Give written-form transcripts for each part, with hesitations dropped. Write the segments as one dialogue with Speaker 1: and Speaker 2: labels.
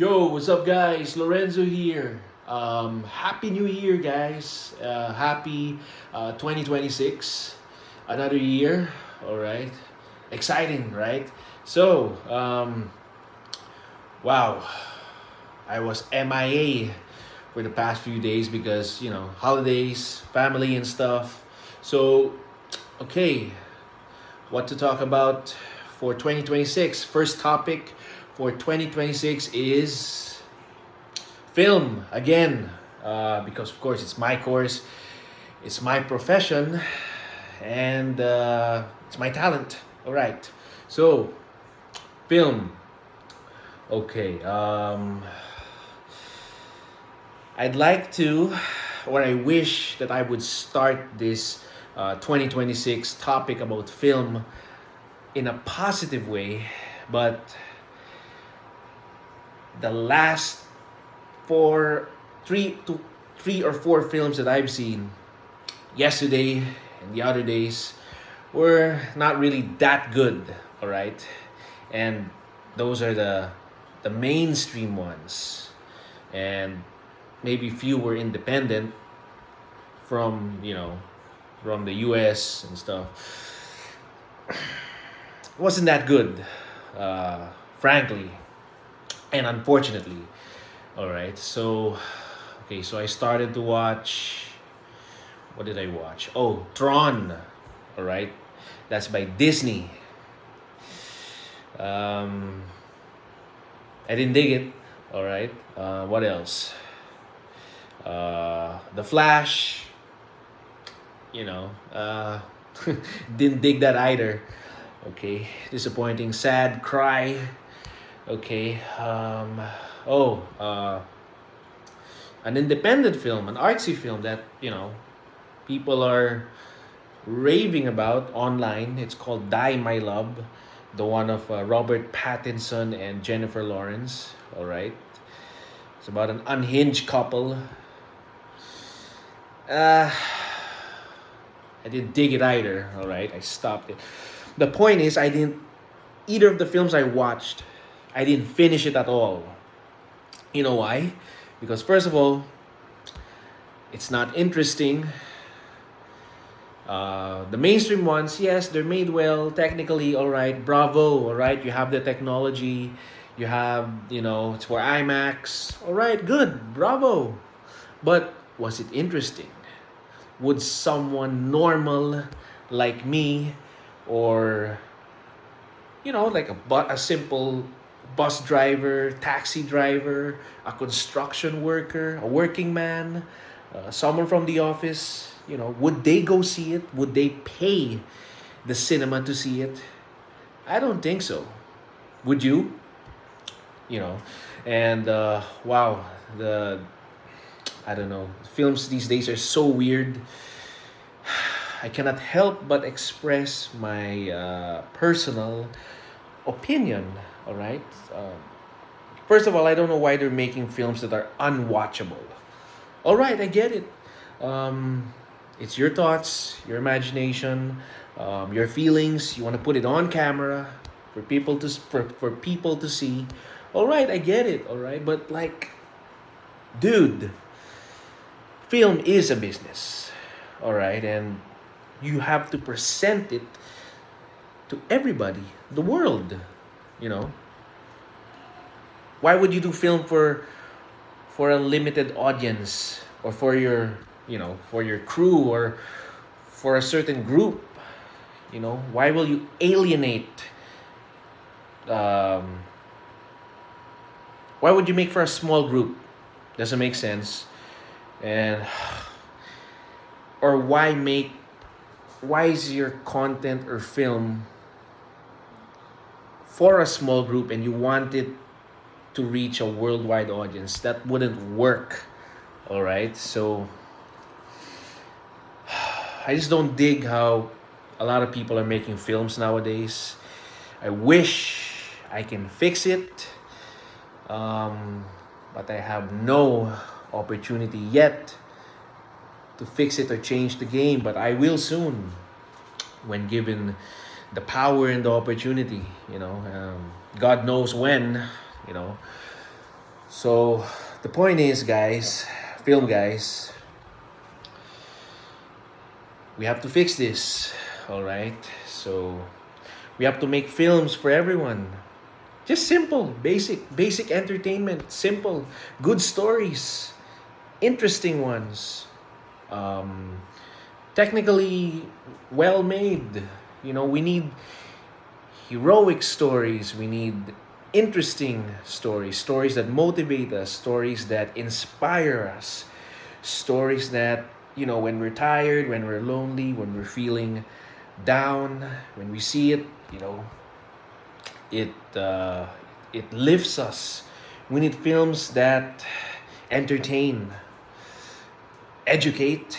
Speaker 1: Yo, what's up, guys? Lorenzo here. Happy New Year, guys. Happy 2026. Another year. All right. Exciting, right? So, wow. I was MIA for the past few days because, holidays, family, and stuff. So, okay, what to talk about for 2026? First topic for 2026 is film again, because of course it's my course, it's my profession, and it's my talent. All right, so film. Okay, I'd like to, or I wish that I would start this 2026 topic about film in a positive way, but the last four, three or four films that I've seen yesterday and the other days were not really that good. All right, and those are the mainstream ones, and maybe few were independent from from the U.S. and stuff. It wasn't that good, frankly and unfortunately. All right, so okay, so I started to watch. What did I watch? Oh, Tron. All right, that's by Disney. um I didn't dig it. All right, what else? The Flash, you know uh didn't dig that either. Okay, disappointing, sad, cry. Okay. Oh, an independent film, an artsy film that people are raving about online. It's called Die My Love, the one of Robert Pattinson and Jennifer Lawrence. All right, it's about an unhinged couple. Uh, I didn't dig it either. All right, I stopped it. The point is, I didn't either of the films I watched. I didn't finish it at all. You know why? Because first of all, it's not interesting. The mainstream ones, yes, they're made well, technically, all right, bravo, all right. You have the technology, you have, it's for IMAX, all right, good, bravo. But was it interesting? Would someone normal like me, or like a simple bus driver, taxi driver, a construction worker, a working man, someone from the office, would they go see it? Would they pay the cinema to see it? I don't think so. Would you? You know, and wow, the I don't know. Films these days are so weird. I cannot help but express my personal opinion. All right. First of all, I don't know why they're making films that are unwatchable. All right, I get it. It's your thoughts, your imagination, your feelings. You want to put it on camera for people to see. All right, I get it. All right, but like, dude, film is a business. All right, and you have to present it to everybody, the world. You know, why would you do film for a limited audience, or for your for your crew, or for a certain group? Why will you alienate? um, why would you make for a small group? Doesn't make sense. And or why is your content or film for a small group and you want it to reach a worldwide audience? That wouldn't work. All right, so I just don't dig how a lot of people are making films nowadays. I wish I can fix it, but I have no opportunity yet to fix it or change the game. But I will soon, when given the power and the opportunity. God knows when. You know, So the point is, guys, film guys, we have to fix this. All right. So we have to make films for everyone. Just simple, basic entertainment. Simple, good stories, interesting ones. Um, Technically well made. We need heroic stories. We need interesting stories that motivate us, stories that inspire us, stories that, when we're tired, when we're lonely, when we're feeling down, when we see it, it it lifts us. We need films that entertain, educate,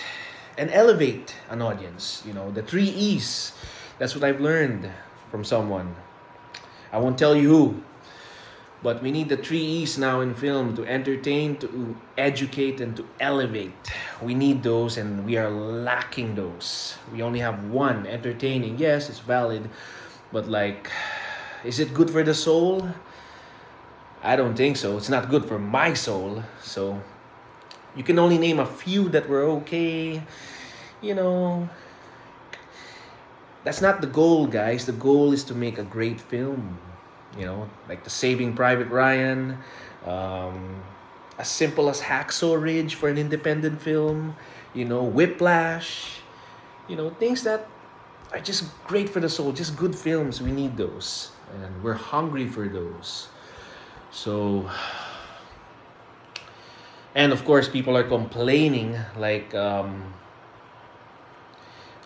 Speaker 1: and elevate an audience. The three E's. That's what I've learned from someone. I won't tell you who, but we need the three E's now in film: to entertain, to educate, and to elevate. We need those, and we are lacking those. We only have one: entertaining. Yes, it's valid, but is it good for the soul? I don't think so. It's not good for my soul. So you can only name a few that were okay. You know, that's not the goal, guys. The goal is to make a great film. Like the Saving Private Ryan, as simple as Hacksaw Ridge for an independent film. Whiplash. Things that are just great for the soul. Just good films. We need those, and we're hungry for those. So, and of course, people are complaining,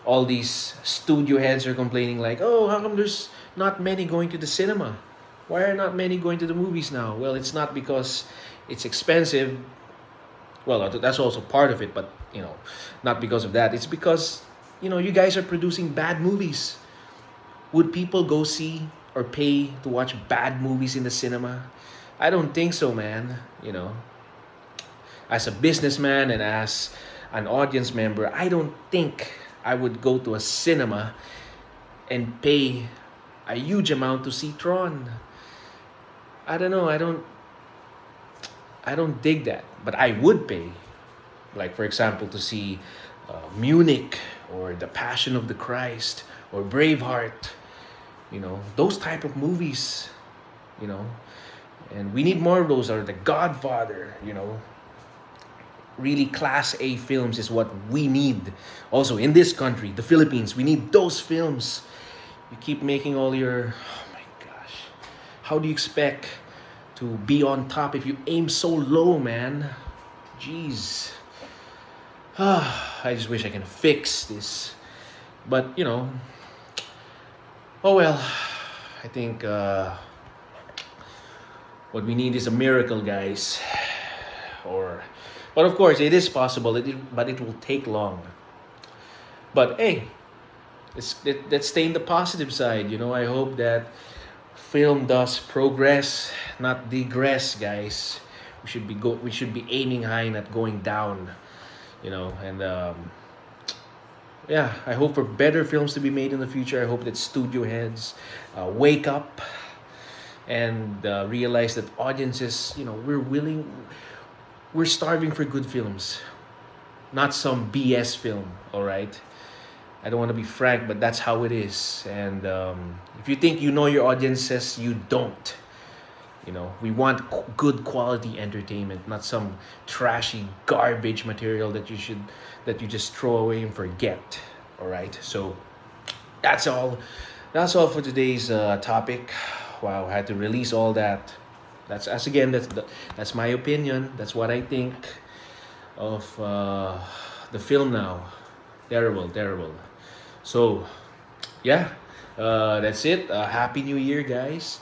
Speaker 1: all these studio heads are complaining, oh, how come there's not many going to the cinema? Why are not many going to the movies now? Well, it's not because it's expensive. Well, that's also part of it, but not because of that. It's because you guys are producing bad movies. Would people go see or pay to watch bad movies in the cinema? I don't think so, man. As a businessman and as an audience member, I don't think I would go to a cinema and pay a huge amount to see Tron. I don't know. I don't dig that, but I would pay, for example, to see Munich or The Passion of the Christ or Braveheart. Those type of movies. And we need more of those. Or The Godfather. Really class A films is what we need. Also in this country, the Philippines, we need those films. You keep making all your, oh my gosh, how do you expect to be on top if you aim so low, man? Jeez. I just wish I can fix this, but oh well. I think what we need is a miracle, guys. But of course, it is possible. But it will take long. But hey, let's stay in the positive side. I hope that film does progress, not digress, guys. We should be aiming high, not going down. And yeah, I hope for better films to be made in the future. I hope that studio heads wake up and realize that audiences, we're starving for good films, not some BS film. All right, I don't want to be frank, but that's how it is. And if you think you know your audiences, you don't. We want good quality entertainment, not some trashy garbage material that you just throw away and forget. All right, so that's all. That's all for today's topic. Wow, I had to release all that. That's my opinion. That's what I think of the film now. Terrible, terrible. So, yeah, that's it. Happy New Year, guys.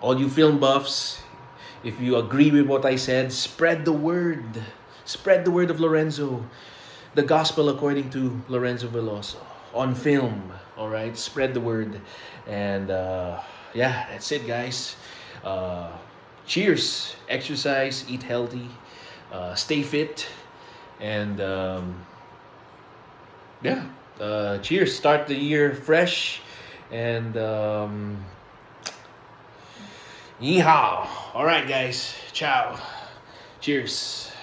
Speaker 1: All you film buffs, if you agree with what I said, spread the word. Spread the word of Lorenzo. The gospel according to Lorenzo Veloso on film. All right, spread the word. And yeah, that's it, guys. Cheers. Exercise, eat healthy, stay fit, and yeah, cheers. Start the year fresh, and Yeehaw! All right, guys. Ciao. Cheers.